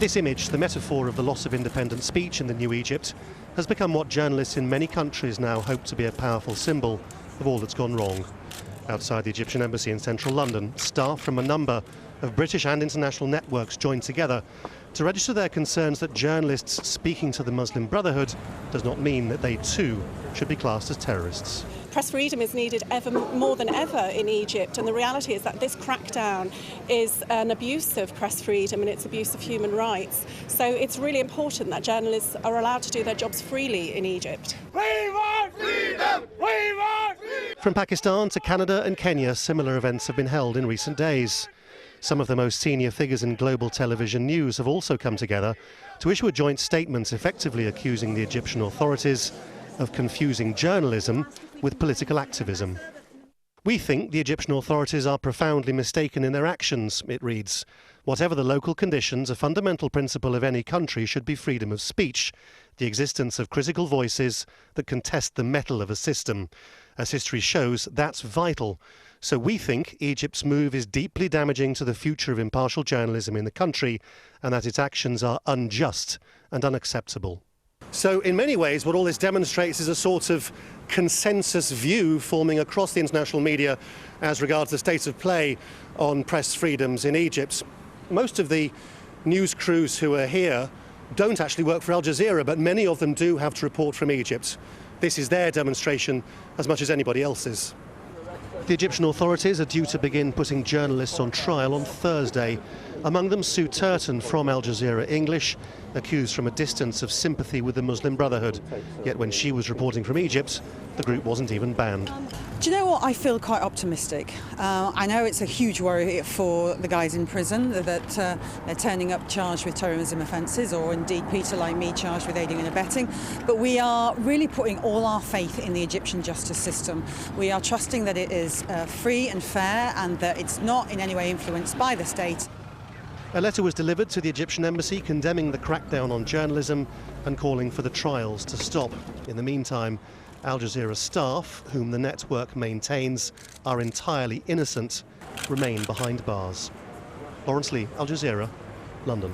This image, the metaphor of the loss of independent speech in the new Egypt, has become what journalists in many countries now hope to be a powerful symbol of all that's gone wrong. Outside the Egyptian embassy in central London, staff from a number of British and international networks joined together to register their concerns that journalists speaking to the Muslim Brotherhood does not mean that they too should be classed as terrorists. Press freedom is needed ever more than ever in Egypt, and the reality is that this crackdown is an abuse of press freedom and it's abuse of human rights. So it's really important that journalists are allowed to do their jobs freely in Egypt. We want freedom! We want freedom! From Pakistan to Canada and Kenya, similar events have been held in recent days. Some of the most senior figures in global television news have also come together to issue a joint statement effectively accusing the Egyptian authorities of confusing journalism with political activism. We think the Egyptian authorities are profoundly mistaken in their actions, it reads. Whatever the local conditions, a fundamental principle of any country should be freedom of speech, the existence of critical voices that contest the mettle of a system. As history shows, that's vital. So we think Egypt's move is deeply damaging to the future of impartial journalism in the country, and that its actions are unjust and unacceptable. So in many ways, what all this demonstrates is a sort of consensus view forming across the international media as regards the state of play on press freedoms in Egypt. Most of the news crews who are here don't actually work for Al Jazeera, but many of them do have to report from Egypt. This is their demonstration as much as anybody else's. The Egyptian authorities are due to begin putting journalists on trial on Thursday. Among them Sue Turton from Al Jazeera English, accused from a distance of sympathy with the Muslim Brotherhood. Yet when she was reporting from Egypt, the group wasn't even banned. Do you know what? I feel quite optimistic. I know it's a huge worry for the guys in prison that they're turning up charged with terrorism offences, or indeed Peter, like me, charged with aiding and abetting. But we are really putting all our faith in the Egyptian justice system. We are trusting that it is free and fair and that it's not in any way influenced by the state. A letter was delivered to the Egyptian embassy condemning the crackdown on journalism and calling for the trials to stop. In the meantime, Al Jazeera staff, whom the network maintains are entirely innocent, remain behind bars. Laurence, Al Jazeera, London.